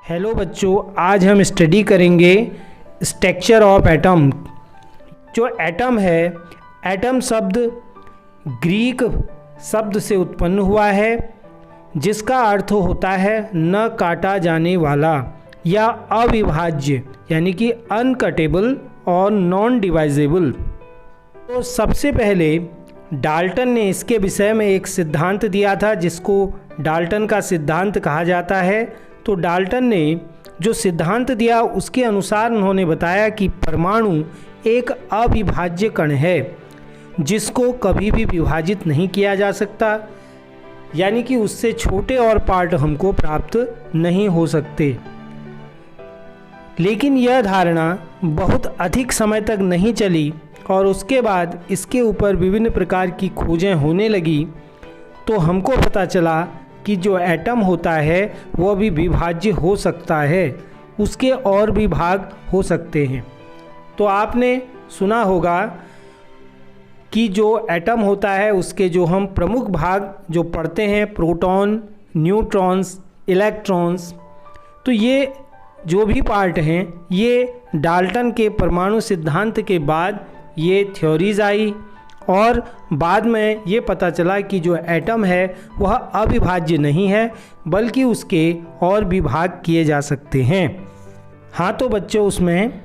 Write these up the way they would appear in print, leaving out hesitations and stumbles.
Hello बच्चों, आज हम स्टडी करेंगे स्ट्रक्चर ऑफ एटम। जो एटम है, एटम शब्द ग्रीक शब्द से उत्पन्न हुआ है जिसका अर्थ होता है न काटा जाने वाला या अविभाज्य, यानी कि अनकटेबल और नॉन डिवाइजेबल। तो सबसे पहले डाल्टन ने इसके विषय में एक सिद्धांत दिया था जिसको डाल्टन का सिद्धांत कहा जाता है। तो डाल्टन ने जो सिद्धांत दिया उसके अनुसार उन्होंने बताया कि परमाणु एक अविभाज्य कण है जिसको कभी भी विभाजित नहीं किया जा सकता, यानी कि उससे छोटे और पार्ट हमको प्राप्त नहीं हो सकते। लेकिन यह धारणा बहुत अधिक समय तक नहीं चली और उसके बाद इसके ऊपर विभिन्न प्रकार की खोजें होने लगी। तो हमको पता चला कि जो एटम होता है वह भी विभाज्य हो सकता है, उसके और भी भाग हो सकते हैं। तो आपने सुना होगा कि जो एटम होता है उसके जो हम प्रमुख भाग जो पढ़ते हैं, प्रोटॉन, न्यूट्रॉन्स, इलेक्ट्रॉन्स, तो ये जो भी पार्ट हैं ये डाल्टन के परमाणु सिद्धांत के बाद ये थ्योरीज आई और बाद में ये पता चला कि जो एटम है वह अविभाज्य नहीं है बल्कि उसके और भी भाग किए जा सकते हैं। हाँ, तो बच्चों उसमें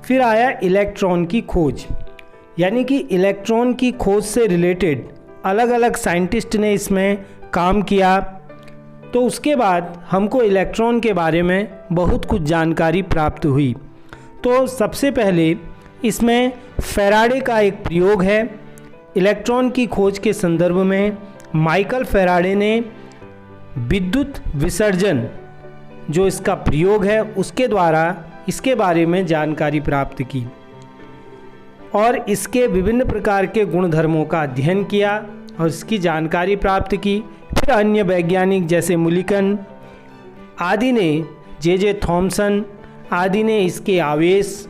फिर आया इलेक्ट्रॉन की खोज, यानी कि इलेक्ट्रॉन की खोज से रिलेटेड अलग अलग साइंटिस्ट ने इसमें काम किया। तो उसके बाद हमको इलेक्ट्रॉन के बारे में बहुत कुछ जानकारी प्राप्त हुई। तो सबसे पहले इसमें फैराडे का एक प्रयोग है। इलेक्ट्रॉन की खोज के संदर्भ में माइकल फैराडे ने विद्युत विसर्जन जो इसका प्रयोग है उसके द्वारा इसके बारे में जानकारी प्राप्त की और इसके विभिन्न प्रकार के गुणधर्मों का अध्ययन किया और इसकी जानकारी प्राप्त की। फिर अन्य वैज्ञानिक जैसे मुलिकन आदि ने, जे थॉमसन आदि ने इसके आवेश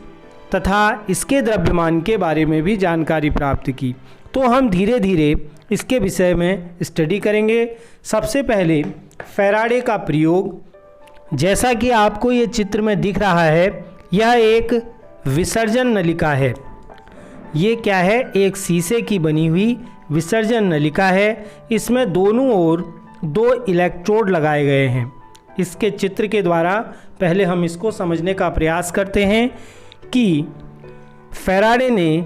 तथा इसके द्रव्यमान के बारे में भी जानकारी प्राप्त की। तो हम धीरे धीरे इसके विषय में स्टडी करेंगे। सबसे पहले फैराडे का प्रयोग, जैसा कि आपको ये चित्र में दिख रहा है, यह एक विसर्जन नलिका है। ये क्या है? एक शीशे की बनी हुई विसर्जन नलिका है। इसमें दोनों ओर 2 इलेक्ट्रोड लगाए गए हैं। इसके चित्र के द्वारा पहले हम इसको समझने का प्रयास करते हैं कि फैराडे ने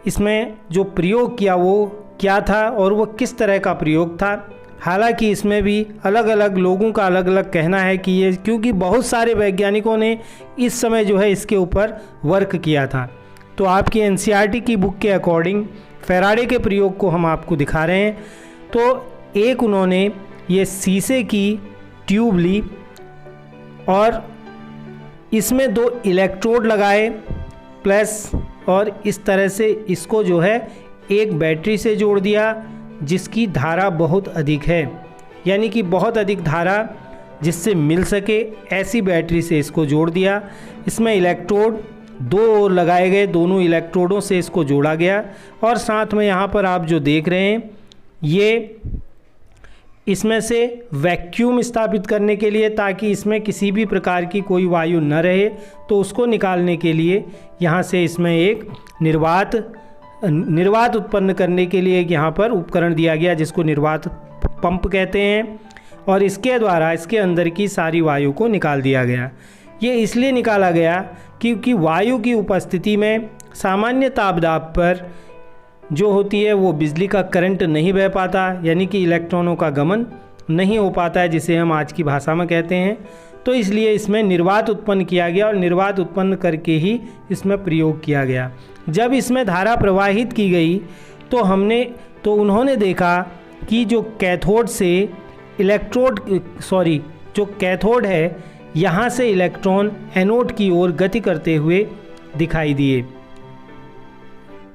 इसमें जो प्रयोग किया वो क्या था और वो किस तरह का प्रयोग था। हालांकि इसमें भी अलग अलग लोगों का अलग अलग कहना है कि ये, क्योंकि बहुत सारे वैज्ञानिकों ने इस समय जो है इसके ऊपर वर्क किया था। तो आपकी एनसीईआरटी की बुक के अकॉर्डिंग फैराडे के प्रयोग को हम आपको दिखा रहे हैं। तो एक उन्होंने ये शीशे की ट्यूब ली और इसमें 2 इलेक्ट्रोड लगाए प्लस, और इस तरह से इसको जो है एक बैटरी से जोड़ दिया जिसकी धारा बहुत अधिक है, यानी कि बहुत अधिक धारा जिससे मिल सके ऐसी बैटरी से इसको जोड़ दिया। इसमें इलेक्ट्रोड 2 और लगाए गए, दोनों इलेक्ट्रोडों से इसको जोड़ा गया और साथ में यहाँ पर आप जो देख रहे हैं ये इसमें से वैक्यूम स्थापित करने के लिए, ताकि इसमें किसी भी प्रकार की कोई वायु न रहे, तो उसको निकालने के लिए यहाँ से इसमें एक निर्वात उत्पन्न करने के लिए एक यहाँ पर उपकरण दिया गया जिसको निर्वात पंप कहते हैं, और इसके द्वारा इसके अंदर की सारी वायु को निकाल दिया गया। ये इसलिए निकाला गया क्योंकि वायु की उपस्थिति में सामान्य तापदाब पर जो होती है वो बिजली का करंट नहीं बह पाता, यानी कि इलेक्ट्रॉनों का गमन नहीं हो पाता है, जिसे हम आज की भाषा में कहते हैं। तो इसलिए इसमें निर्वात उत्पन्न किया गया और निर्वात उत्पन्न करके ही इसमें प्रयोग किया गया। जब इसमें धारा प्रवाहित की गई तो उन्होंने देखा कि जो कैथोड है यहाँ से इलेक्ट्रॉन एनोड की ओर गति करते हुए दिखाई दिए।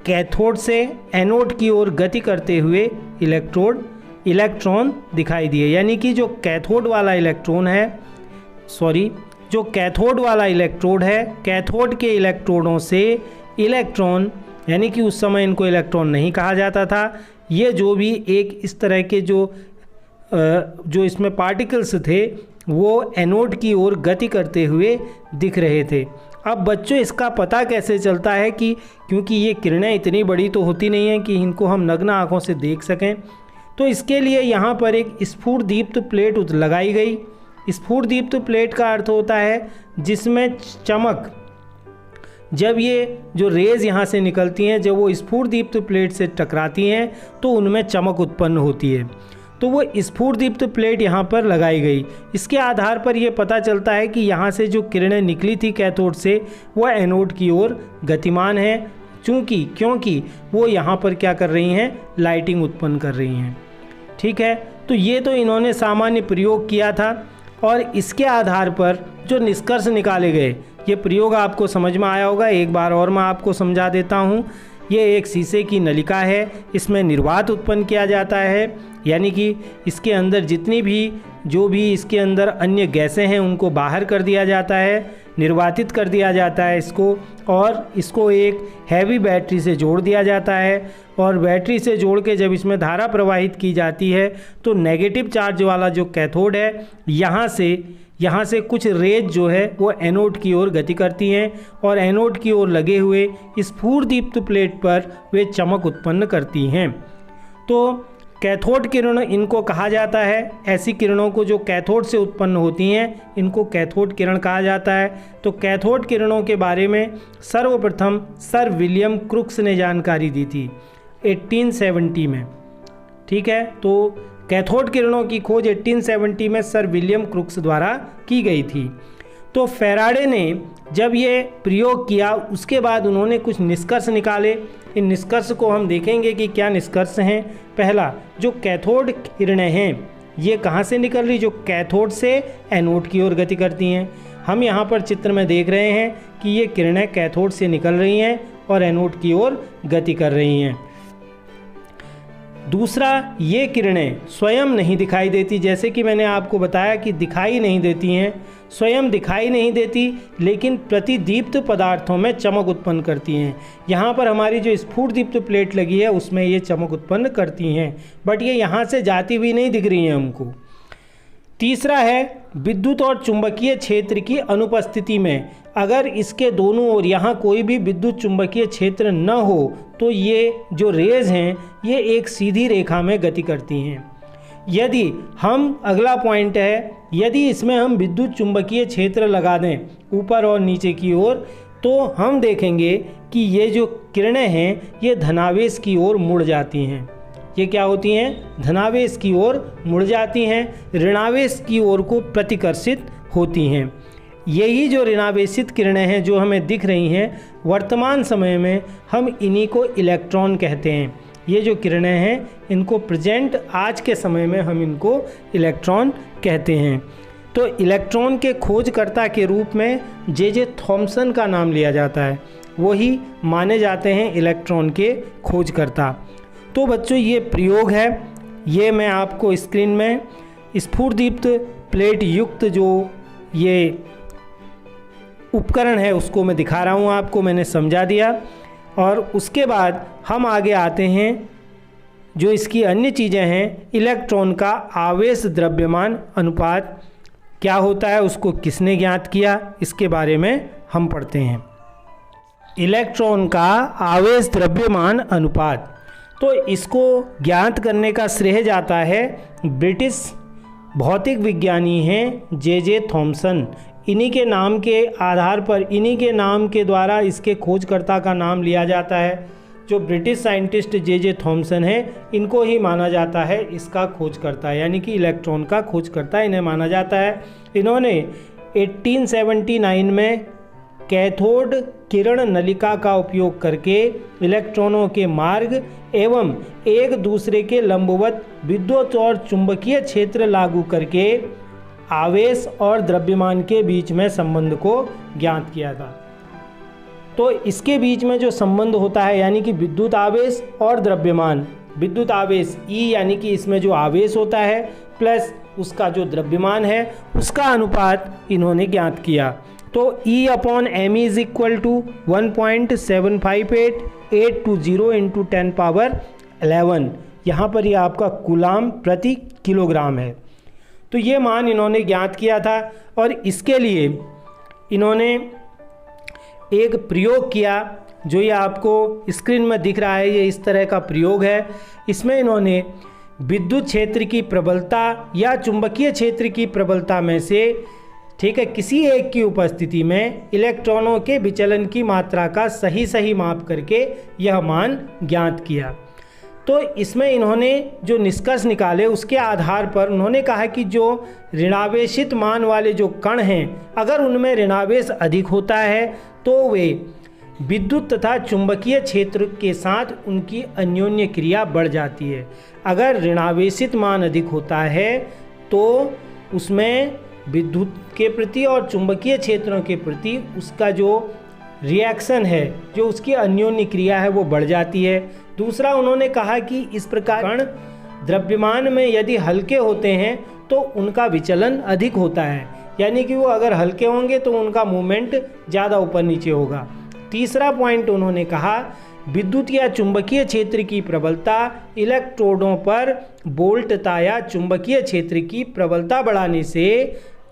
कैथोड से एनोड की ओर गति करते हुए इलेक्ट्रॉन दिखाई दिए, यानी कि जो कैथोड वाला इलेक्ट्रोड है, कैथोड के इलेक्ट्रोडों से इलेक्ट्रॉन, यानी कि उस समय इनको इलेक्ट्रॉन नहीं कहा जाता था, ये जो भी एक इस तरह के जो इसमें पार्टिकल्स थे वो एनोड की ओर गति करते हुए दिख रहे थे। अब बच्चों इसका पता कैसे चलता है कि क्योंकि ये किरणें इतनी बड़ी तो होती नहीं हैं कि इनको हम नग्न आँखों से देख सकें, तो इसके लिए यहाँ पर एक स्फुरदीप्त प्लेट लगाई गई। स्फुरदीप्त प्लेट का अर्थ होता है जिसमें चमक, जब ये जो रेज़ यहाँ से निकलती हैं, जब वो स्फुरदीप्त प्लेट से टकराती हैं तो उनमें चमक उत्पन्न होती है। तो वो स्फुरदीप्त प्लेट यहाँ पर लगाई गई। इसके आधार पर ये पता चलता है कि यहाँ से जो किरणें निकली थी कैथोड से, वह एनोड की ओर गतिमान है, क्योंकि वो यहाँ पर क्या कर रही हैं, लाइटिंग उत्पन्न कर रही हैं। ठीक है, तो ये तो इन्होंने सामान्य प्रयोग किया था और इसके आधार पर जो निष्कर्ष निकाले गए, ये प्रयोग आपको समझ में आया होगा। एक बार और मैं आपको समझा देता हूँ। ये एक शीशे की नलिका है, इसमें निर्वात उत्पन्न किया जाता है, यानी कि इसके अंदर जितनी भी जो भी इसके अंदर अन्य गैसें हैं उनको बाहर कर दिया जाता है, निर्वातित कर दिया जाता है इसको, और इसको एक हैवी बैटरी से जोड़ दिया जाता है। और बैटरी से जोड़ के जब इसमें धारा प्रवाहित की जाती है तो नेगेटिव चार्ज वाला जो कैथोड है, यहाँ से कुछ रेज जो है वो एनोड की ओर गति करती हैं और एनोड की ओर लगे हुए स्फुरदीप्त प्लेट पर वे चमक उत्पन्न करती हैं। तो कैथोड किरण इनको कहा जाता है। ऐसी किरणों को जो कैथोड से उत्पन्न होती हैं इनको कैथोड किरण कहा जाता है। तो कैथोड किरणों के बारे में सर्वप्रथम सर विलियम क्रुक्स ने जानकारी दी थी 1870 में। ठीक है, तो कैथोड किरणों की खोज 1870 में सर विलियम क्रुक्स द्वारा की गई थी। तो फैराडे ने जब ये प्रयोग किया उसके बाद उन्होंने कुछ निष्कर्ष निकाले। इन निष्कर्ष को हम देखेंगे कि क्या निष्कर्ष हैं। पहला, जो कैथोड किरणें हैं ये कहाँ से निकल रही, जो कैथोड से एनोड की ओर गति करती हैं। हम यहाँ पर चित्र में देख रहे हैं कि ये किरणें कैथोड से निकल रही हैं और एनोड की ओर गति कर रही हैं। दूसरा, ये किरणें स्वयं नहीं दिखाई देती, जैसे कि मैंने आपको बताया कि दिखाई नहीं देती हैं, स्वयं दिखाई नहीं देती, लेकिन प्रतिदीप्त पदार्थों में चमक उत्पन्न करती हैं। यहाँ पर हमारी जो स्फुरदीप्त प्लेट लगी है उसमें ये चमक उत्पन्न करती हैं, बट ये यहाँ से जाती हुई नहीं दिख रही हैं हमको। तीसरा है, विद्युत और चुंबकीय क्षेत्र की अनुपस्थिति में अगर इसके दोनों ओर यहाँ कोई भी विद्युत चुंबकीय क्षेत्र न हो तो ये जो रेज हैं ये एक सीधी रेखा में गति करती हैं। यदि हम, अगला पॉइंट है, यदि इसमें हम विद्युत चुंबकीय क्षेत्र लगा दें ऊपर और नीचे की ओर तो हम देखेंगे कि ये जो किरणें हैं ये धनावेश की ओर मुड़ जाती हैं। ये क्या होती हैं, धनावेश की ओर मुड़ जाती हैं, ऋणावेश की ओर को प्रतिकर्षित होती हैं। यही जो ऋणावेशित किरणें हैं जो हमें दिख रही हैं, वर्तमान समय में हम इन्हीं को इलेक्ट्रॉन कहते हैं। ये जो किरणें हैं इनको प्रेजेंट आज के समय में हम इनको इलेक्ट्रॉन कहते हैं। तो इलेक्ट्रॉन के खोजकर्ता के रूप में जे थॉमसन का नाम लिया जाता है, वही माने जाते हैं इलेक्ट्रॉन के खोजकर्ता। तो बच्चों ये प्रयोग है, ये मैं आपको स्क्रीन में स्फुरदीप्त प्लेट युक्त जो ये उपकरण है उसको मैं दिखा रहा हूँ आपको, मैंने समझा दिया। और उसके बाद हम आगे आते हैं जो इसकी अन्य चीज़ें हैं। इलेक्ट्रॉन का आवेश द्रव्यमान अनुपात क्या होता है, उसको किसने ज्ञात किया, इसके बारे में हम पढ़ते हैं। इलेक्ट्रॉन का आवेश द्रव्यमान अनुपात, तो इसको ज्ञात करने का श्रेय जाता है ब्रिटिश भौतिक विज्ञानी हैं जे थॉमसन। इन्हीं के नाम के आधार पर, इन्हीं के नाम के द्वारा इसके खोजकर्ता का नाम लिया जाता है। जो ब्रिटिश साइंटिस्ट जे थॉमसन है इनको ही माना जाता है इसका खोजकर्ता, यानी कि इलेक्ट्रॉन का खोजकर्ता इन्हें माना जाता है। इन्होंने 1879 में कैथोड किरण नलिका का उपयोग करके इलेक्ट्रॉनों के मार्ग एवं एक दूसरे के लंबवत विद्युत और चुंबकीय क्षेत्र लागू करके आवेश और द्रव्यमान के बीच में संबंध को ज्ञात किया था। तो इसके बीच में जो संबंध होता है यानी कि विद्युत आवेश और द्रव्यमान, विद्युत आवेश E यानी कि इसमें जो आवेश होता है प्लस उसका जो द्रव्यमान है उसका अनुपात इन्होंने ज्ञात किया। तो E/m is equal to 1.758820 into 10⁻11। यहाँ पर ये आपका कूलाम प्रति किलोग्राम है। तो ये मान इन्होंने ज्ञात किया था और इसके लिए इन्होंने एक प्रयोग किया जो ये आपको स्क्रीन में दिख रहा है। ये इस तरह का प्रयोग है। इसमें इन्होंने विद्युत क्षेत्र की प्रबलता या चुंबकीय क्षेत्र की प्रबलता में से, ठीक है, किसी एक की उपस्थिति में इलेक्ट्रॉनों के विचलन की मात्रा का सही माप करके यह मान ज्ञात किया। तो इसमें इन्होंने जो निष्कर्ष निकाले उसके आधार पर उन्होंने कहा कि जो ऋणावेशित मान वाले जो कण हैं, अगर उनमें ऋणावेश अधिक होता है तो वे विद्युत तथा चुंबकीय क्षेत्र के साथ उनकी अन्योन्य क्रिया बढ़ जाती है। अगर ऋणावेशित मान अधिक होता है तो उसमें विद्युत के प्रति और चुंबकीय क्षेत्रों के प्रति उसका जो रिएक्शन है, जो उसकी अन्योन्य क्रिया है, वो बढ़ जाती है। दूसरा उन्होंने कहा कि इस प्रकार कण द्रव्यमान में यदि हल्के होते हैं तो उनका विचलन अधिक होता है, यानी कि वो अगर हल्के होंगे तो उनका मूवमेंट ज़्यादा ऊपर नीचे होगा। तीसरा पॉइंट उन्होंने कहा विद्युत या चुंबकीय क्षेत्र की प्रबलता इलेक्ट्रोडों पर वोल्टता या चुंबकीय क्षेत्र की प्रबलता बढ़ाने से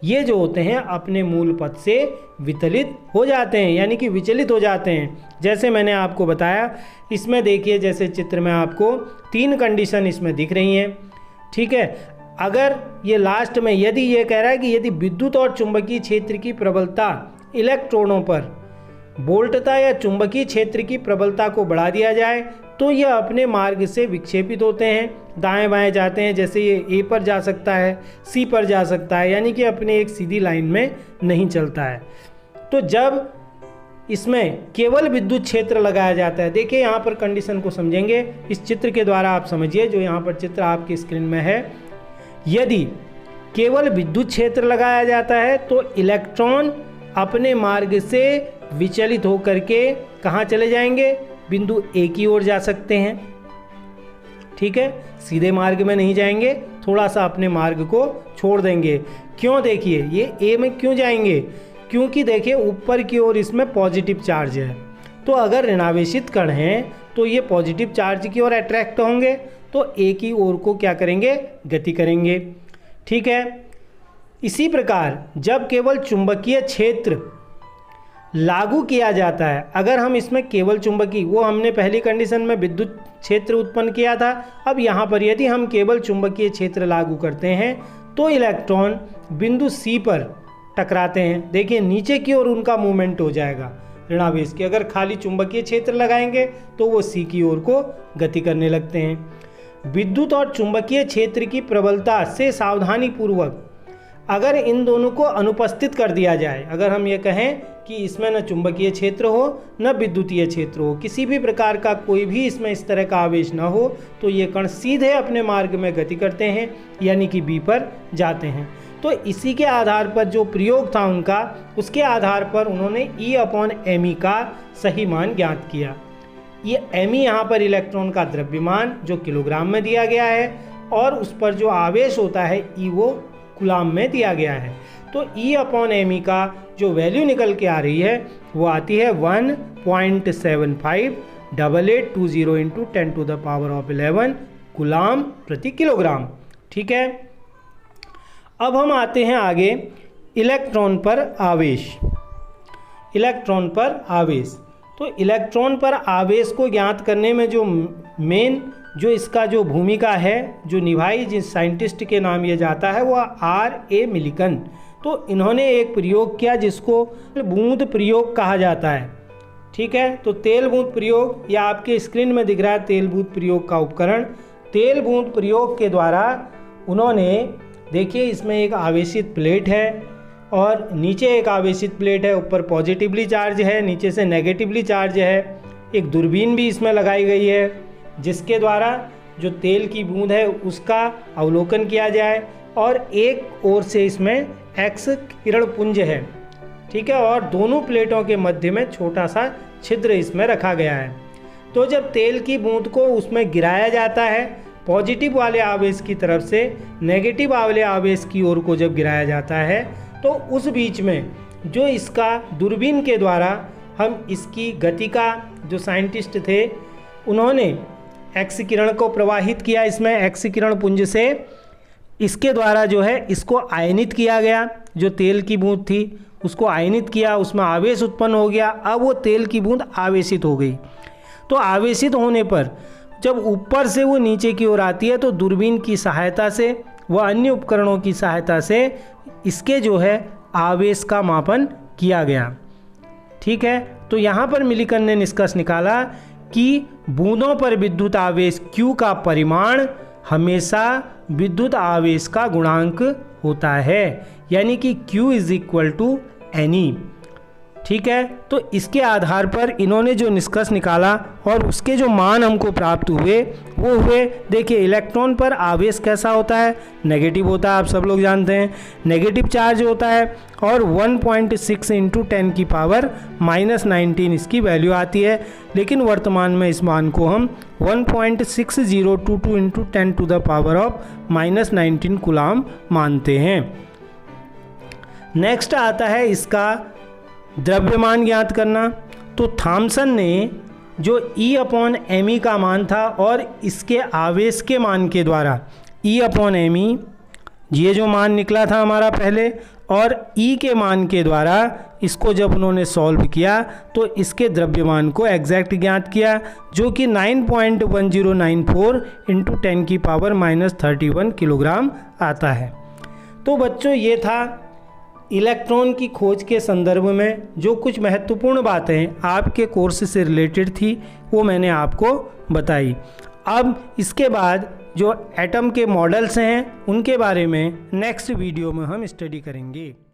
ये जो होते हैं अपने मूल पद से विचलित हो जाते हैं, यानी कि विचलित हो जाते हैं। जैसे मैंने आपको बताया, इसमें देखिए जैसे चित्र में आपको 3 कंडीशन इसमें दिख रही हैं, ठीक है। अगर ये लास्ट में यदि ये कह रहा है कि यदि विद्युत और चुंबकीय क्षेत्र की प्रबलता इलेक्ट्रॉनों पर वोल्टता या चुंबकीय क्षेत्र की प्रबलता को बढ़ा दिया जाए तो यह अपने मार्ग से विक्षेपित होते हैं, दाएं बाएं जाते हैं। जैसे ये ए पर जा सकता है, सी पर जा सकता है, यानी कि अपने एक सीधी लाइन में नहीं चलता है। तो जब इसमें केवल विद्युत क्षेत्र लगाया जाता है, देखिए यहाँ पर कंडीशन को समझेंगे, इस चित्र के द्वारा आप समझिए, जो यहाँ पर चित्र आपकी स्क्रीन में है। यदि केवल विद्युत क्षेत्र लगाया जाता है तो इलेक्ट्रॉन अपने मार्ग से विचलित होकर के कहाँ चले जाएंगे, बिंदु ए की ओर जा सकते हैं, ठीक है। सीधे मार्ग में नहीं जाएंगे, थोड़ा सा अपने मार्ग को छोड़ देंगे। क्यों, देखिए ये ए में क्यों जाएंगे, क्योंकि देखिए ऊपर की ओर इसमें पॉजिटिव चार्ज है। तो अगर ऋणावेशित कण हैं तो ये पॉजिटिव चार्ज की ओर अट्रैक्ट होंगे, तो ए की ओर को क्या करेंगे, गति करेंगे, ठीक है। इसी प्रकार जब केवल चुंबकीय क्षेत्र लागू किया जाता है, अगर हम इसमें केवल चुंबकीय, वो हमने पहली कंडीशन में विद्युत क्षेत्र उत्पन्न किया था, अब यहाँ पर यदि हम केवल चुंबकीय क्षेत्र लागू करते हैं तो इलेक्ट्रॉन बिंदु सी पर टकराते हैं। देखिए नीचे की ओर उनका मूवमेंट हो जाएगा ऋणावेश की। अगर खाली चुंबकीय क्षेत्र लगाएंगे तो वो सी की ओर को गति करने लगते हैं। विद्युत और चुंबकीय क्षेत्र की प्रबलता से सावधानी पूर्वक अगर इन दोनों को अनुपस्थित कर दिया जाए, अगर हम ये कहें कि इसमें न चुंबकीय क्षेत्र हो न विद्युतीय क्षेत्र हो, किसी भी प्रकार का कोई भी इसमें इस तरह का आवेश न हो, तो ये कण सीधे अपने मार्ग में गति करते हैं, यानी कि बी पर जाते हैं। तो इसी के आधार पर जो प्रयोग था उनका, उसके आधार पर उन्होंने E/me का सही मान ज्ञात किया। ये me यहाँ पर इलेक्ट्रॉन का द्रव्यमान जो किलोग्राम में दिया गया है, और उस पर जो आवेश होता है E वो कूलाम में दिया गया है। तो E/me का जो वैल्यू निकल के आ रही है वो आती है 1.758820 × 10⁻11 कूलाम प्रति किलोग्राम, ठीक है। अब हम आते हैं आगे इलेक्ट्रॉन पर आवेश। इलेक्ट्रॉन पर आवेश, तो इलेक्ट्रॉन पर आवेश को ज्ञात करने में जो मेन जो इसका जो भूमिका है जो निभाई, जिस साइंटिस्ट के नाम ये जाता है, वो R.A. मिलिकन। तो इन्होंने एक प्रयोग किया जिसको बूंद प्रयोग कहा जाता है, ठीक है। तो तेल बूंद प्रयोग, या आपके स्क्रीन में दिख रहा है तेल बूंद प्रयोग का उपकरण। तेल बूंद प्रयोग के द्वारा उन्होंने, देखिए इसमें एक आवेशित प्लेट है और नीचे एक आवेशित प्लेट है, ऊपर पॉजिटिवली चार्ज है, नीचे से नेगेटिवली चार्ज है। एक दूरबीन भी इसमें लगाई गई है जिसके द्वारा जो तेल की बूंद है उसका अवलोकन किया जाए, और एक ओर से इसमें एक्स किरण पुंज है, ठीक है, और दोनों प्लेटों के मध्य में छोटा सा छिद्र इसमें रखा गया है। तो जब तेल की बूंद को उसमें गिराया जाता है, पॉजिटिव वाले आवेश की तरफ से नेगेटिव वाले आवेश की ओर को जब गिराया जाता है, तो उस बीच में जो इसका दूरबीन के द्वारा हम इसकी गति का, जो साइंटिस्ट थे उन्होंने एक्स किरण को प्रवाहित किया इसमें एक्स किरण पुंज से, इसके द्वारा जो है इसको आयनित किया गया, जो तेल की बूंद थी उसको आयनित किया, उसमें आवेश उत्पन्न हो गया। अब वो तेल की बूंद आवेशित हो गई। तो आवेशित होने पर जब ऊपर से वो नीचे की ओर आती है तो दूरबीन की सहायता से व अन्य उपकरणों की सहायता से इसके जो है आवेश का मापन किया गया। ठीक है, तो यहाँ पर मिलिकन ने निष्कर्ष निकाला कि बूंदों पर विद्युत आवेश Q का परिमाण हमेशा विद्युत आवेश का गुणांक होता है, यानी कि Q = Ne। ठीक है, तो इसके आधार पर इन्होंने जो निष्कर्ष निकाला और उसके जो मान हमको प्राप्त हुए वो हुए, देखिए इलेक्ट्रॉन पर आवेश कैसा होता है, नेगेटिव होता है, आप सब लोग जानते हैं, नेगेटिव चार्ज होता है और 1.6 × 10⁻⁻19 इसकी वैल्यू आती है। लेकिन वर्तमान में इस मान को हम 1.6022 × 10⁻⁻19 कूलाम मानते हैं। नेक्स्ट आता है इसका द्रव्यमान ज्ञात करना। तो थॉमसन ने जो E/me का मान था और इसके आवेश के मान के द्वारा E/me, ये जो मान निकला था हमारा पहले, और E के मान के द्वारा इसको जब उन्होंने सॉल्व किया तो इसके द्रव्यमान को एग्जैक्ट ज्ञात किया, जो कि 9.1094 × 10⁻³ किलोग्राम आता है। तो बच्चों ये था इलेक्ट्रॉन की खोज के संदर्भ में जो कुछ महत्वपूर्ण बातें आपके कोर्स से रिलेटेड थी वो मैंने आपको बताई। अब इसके बाद जो एटम के मॉडल्स हैं उनके बारे में नेक्स्ट वीडियो में हम स्टडी करेंगे।